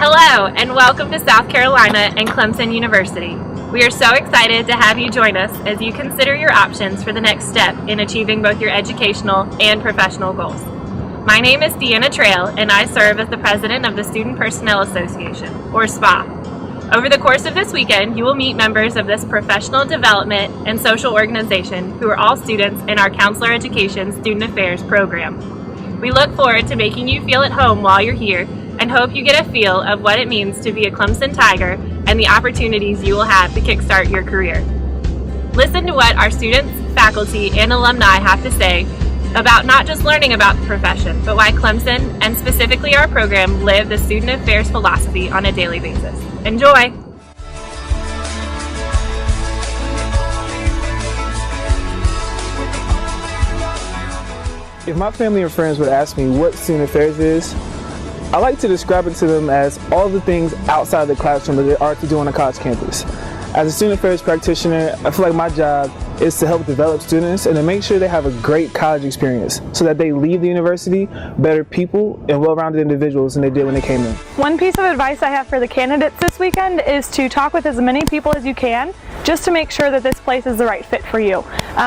Hello, and welcome to South Carolina and Clemson University. We are so excited to have you join us as you consider your options for the next step in achieving both your educational and professional goals. My name is Deanna Trail, and I serve as the president of the Student Personnel Association, or SPA. Over the course of this weekend, you will meet members of this professional development and social organization who are all students in our Counselor Education Student Affairs program. We look forward to making you feel at home while you're here and hope you get a feel of what it means to be a Clemson Tiger and the opportunities you will have to kickstart your career. Listen to what our students, faculty, and alumni have to say about not just learning about the profession, but why Clemson, and specifically our program, live the student affairs philosophy on a daily basis. Enjoy! If my family and friends would ask me what student affairs is, I like to describe it to them as all the things outside the classroom that there are to do on a college campus. As a student affairs practitioner, I feel like my job is to help develop students and to make sure they have a great college experience so that they leave the university better people and well-rounded individuals than they did when they came in. One piece of advice I have for the candidates this weekend is to talk with as many people as you can just to make sure that this place is the right fit for you.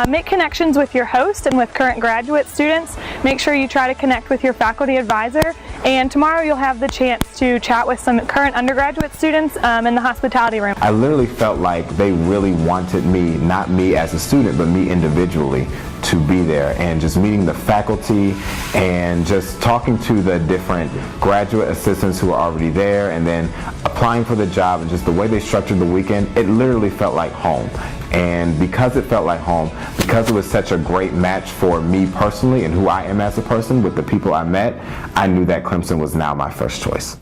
Make connections with your host and with current graduate students. Make sure you try to connect with your faculty advisor, and tomorrow you'll have the chance to chat with some current undergraduate students in the hospitality room. I literally felt like they really wanted me, not me as a student, but me individually, to be there, and just meeting the faculty and just talking to the different graduate assistants who are already there and then applying for the job, and just the way they structured the weekend, it literally felt like home. And because it felt like home, because it was such a great match for me personally and who I am as a person with the people I met, I knew that Clemson was now my first choice.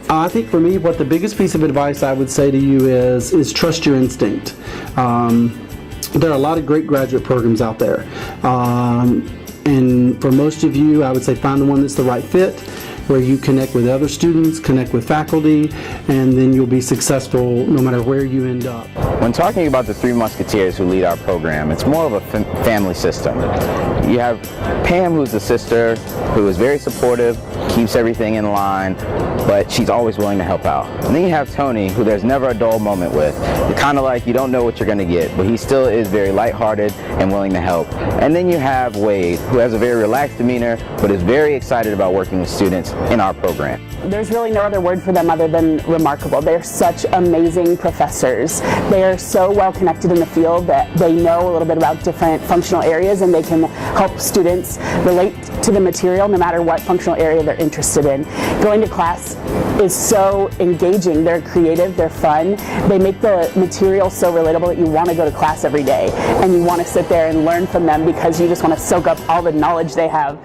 I think for me, what the biggest piece of advice I would say to you is trust your instinct. There are a lot of great graduate programs out there. And for most of you, I would say find the one that's the right fit, where you connect with other students, connect with faculty, and then you'll be successful no matter where you end up. When talking about the three musketeers who lead our program, it's more of a family system. You have Pam, who's the sister, who is very supportive, keeps everything in line, but she's always willing to help out. And then you have Tony, who there's never a dull moment with. You're kind of like, you don't know what you're going to get, but he still is very lighthearted and willing to help. And then you have Wade, who has a very relaxed demeanor, but is very excited about working with students in our program. There's really no other word for them other than remarkable. They're such amazing professors. They are so well connected in the field that they know a little bit about different functional areas, and they can help students relate to the material no matter what functional area they're interested in. Going to class is so engaging. They're creative, they're fun. They make the material so relatable that you want to go to class every day and you want to sit there and learn from them because you just want to soak up all the knowledge they have.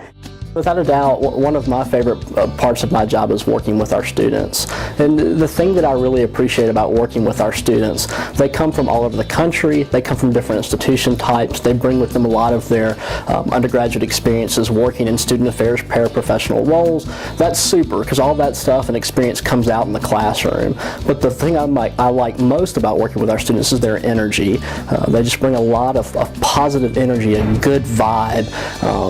Without a doubt, one of my favorite parts of my job is working with our students. And the thing that I really appreciate about working with our students, they come from all over the country, they come from different institution types, they bring with them a lot of their undergraduate experiences working in student affairs paraprofessional roles. That's super, because all that stuff and experience comes out in the classroom. But the thing I like most about working with our students is their energy. They just bring a lot of positive energy, a good vibe,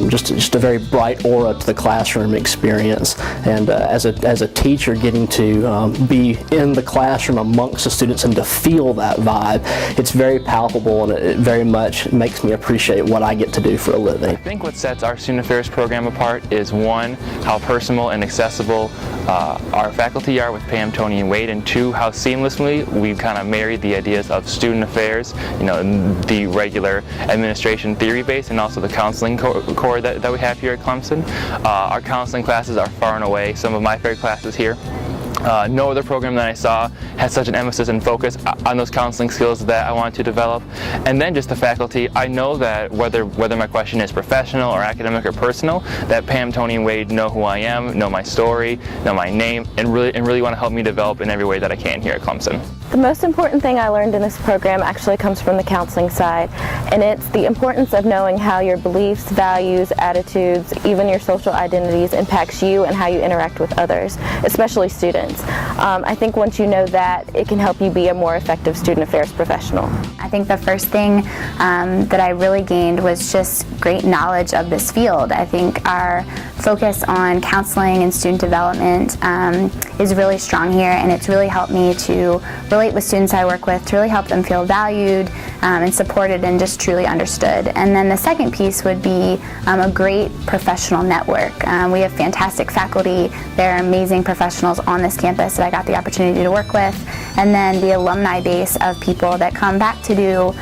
just a very bright aura to the classroom experience. And as a teacher, getting to be in the classroom amongst the students and to feel that vibe, it's very palpable, and it very much makes me appreciate what I get to do for a living. I think what sets our student affairs program apart is, one, how personal and accessible our faculty are with Pam, Tony, and Wade, and two, how seamlessly we've kind of married the ideas of student affairs, the regular administration theory base, and also the counseling core that we have here at Clemson. Our counseling classes are far and away some of my favorite classes here. No other program that I saw had such an emphasis and focus on those counseling skills that I wanted to develop. And then just the faculty, I know that whether my question is professional or academic or personal, that Pam, Tony, and Wade know who I am, know my story, know my name, and really want to help me develop in every way that I can here at Clemson. The most important thing I learned in this program actually comes from the counseling side, and it's the importance of knowing how your beliefs, values, attitudes, even your social identities impacts you and how you interact with others, especially students. I think once you know that, it can help you be a more effective student affairs professional. I think the first thing that I really gained was just great knowledge of this field. I think our focus on counseling and student development is really strong here, and it's really helped me to relate with students I work with, to really help them feel valued and supported and just truly understood. And then the second piece would be a great professional network. We have fantastic faculty. There are amazing professionals on this campus that I got the opportunity to work with. And then the alumni base of people that come back to do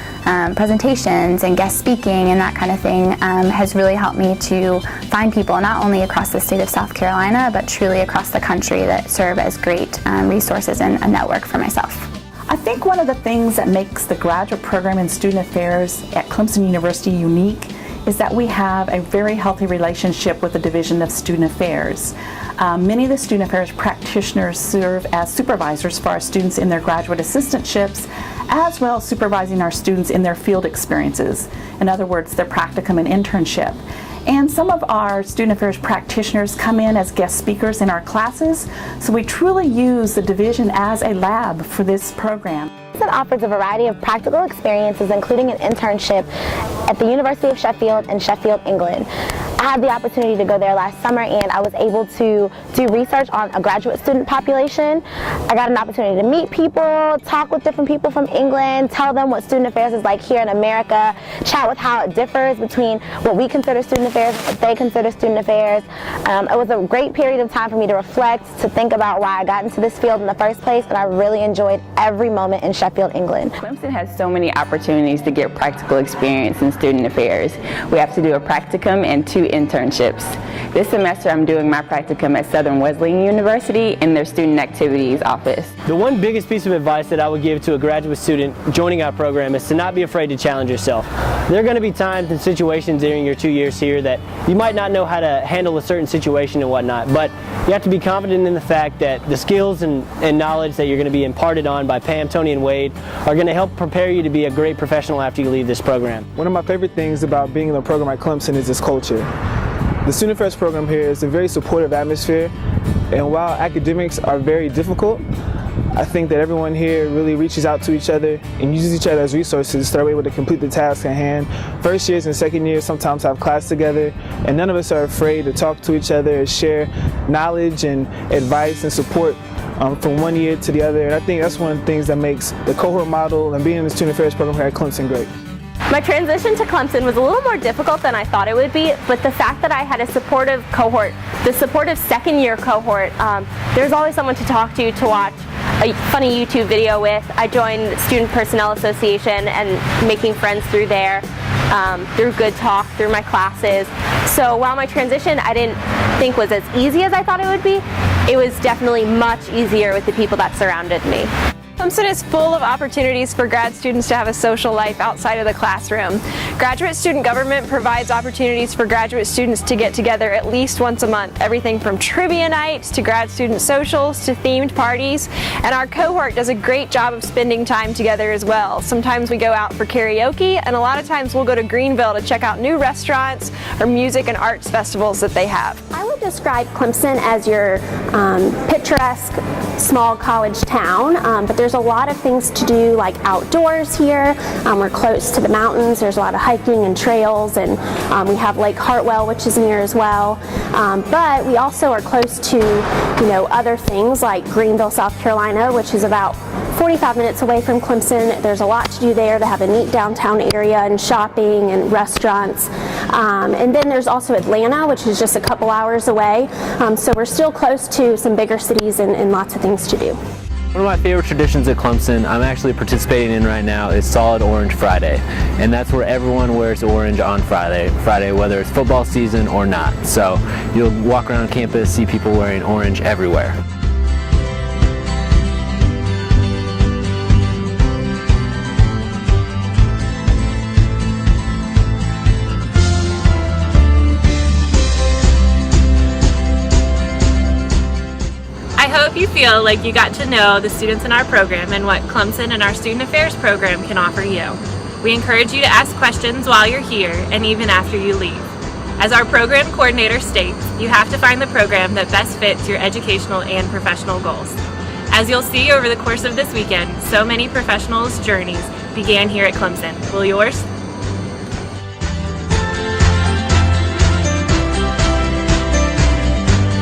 presentations and guest speaking and that kind of thing has really helped me to find people not only across the state of South Carolina, but truly across the country that serve as great resources and a network for myself. I think one of the things that makes the graduate program in student affairs at Clemson University unique is that we have a very healthy relationship with the Division of Student Affairs. Many of the student affairs practitioners serve as supervisors for our students in their graduate assistantships, as well as supervising our students in their field experiences. In other words, their practicum and internship. And some of our student affairs practitioners come in as guest speakers in our classes, so we truly use the division as a lab for this program. It offers a variety of practical experiences, including an internship at the University of Sheffield in Sheffield, England. I had the opportunity to go there last summer, and I was able to do research on a graduate student population. I got an opportunity to meet people, talk with different people from England, tell them what student affairs is like here in America, chat with how it differs between what we consider student affairs and what they consider student affairs. It was a great period of time for me to reflect, to think about why I got into this field in the first place, and I really enjoyed every moment in Sheffield, England. Clemson has so many opportunities to get practical experience in student affairs. We have to do a practicum and 2 internships. This semester I'm doing my practicum at Southern Wesleyan University in their student activities office. The one biggest piece of advice that I would give to a graduate student joining our program is to not be afraid to challenge yourself. There are going to be times and situations during your 2 years here that you might not know how to handle a certain situation and whatnot, but you have to be confident in the fact that the skills and knowledge that you're going to be imparted on by Pam, Tony, and Wade are going to help prepare you to be a great professional after you leave this program. One of my favorite things about being in the program at Clemson is its culture. The Student Affairs program here is a very supportive atmosphere, and while academics are very difficult, I think that everyone here really reaches out to each other and uses each other as resources so they're able to complete the task at hand. First years and second years sometimes have class together, and none of us are afraid to talk to each other, share knowledge and advice and support from one year to the other. And I think that's one of the things that makes the cohort model and being in the Student Affairs program here at Clemson great. My transition to Clemson was a little more difficult than I thought it would be, but the fact that I had a supportive cohort, the supportive second year cohort, there's always someone to talk to watch a funny YouTube video with. I joined Student Personnel Association and making friends through there, through good talk, through my classes. So while my transition I didn't think was as easy as I thought it would be, it was definitely much easier with the people that surrounded me. Clemson is full of opportunities for grad students to have a social life outside of the classroom. Graduate Student Government provides opportunities for graduate students to get together at least once a month, everything from trivia nights to grad student socials to themed parties, and our cohort does a great job of spending time together as well. Sometimes we go out for karaoke, and a lot of times we'll go to Greenville to check out new restaurants or music and arts festivals that they have. I would describe Clemson as your picturesque small college town, but there's a lot of things to do like outdoors here. We're close to the mountains. There's a lot of hiking and trails, and we have Lake Hartwell, which is near as well. But we also are close to, other things like Greenville, South Carolina, which is about 45 minutes away from Clemson. There's a lot to do there. They have a neat downtown area and shopping and restaurants. And then there's also Atlanta, which is just a couple hours away. So we're still close to some bigger cities and lots of things to do. One of my favorite traditions at Clemson I'm actually participating in right now is Solid Orange Friday, and that's where everyone wears orange on Friday, whether it's football season or not. So you'll walk around campus, see people wearing orange everywhere. I hope you feel like you got to know the students in our program and what Clemson and our Student Affairs program can offer you. We encourage you to ask questions while you're here and even after you leave. As our program coordinator states, you have to find the program that best fits your educational and professional goals. As you'll see over the course of this weekend, so many professionals' journeys began here at Clemson. Will yours?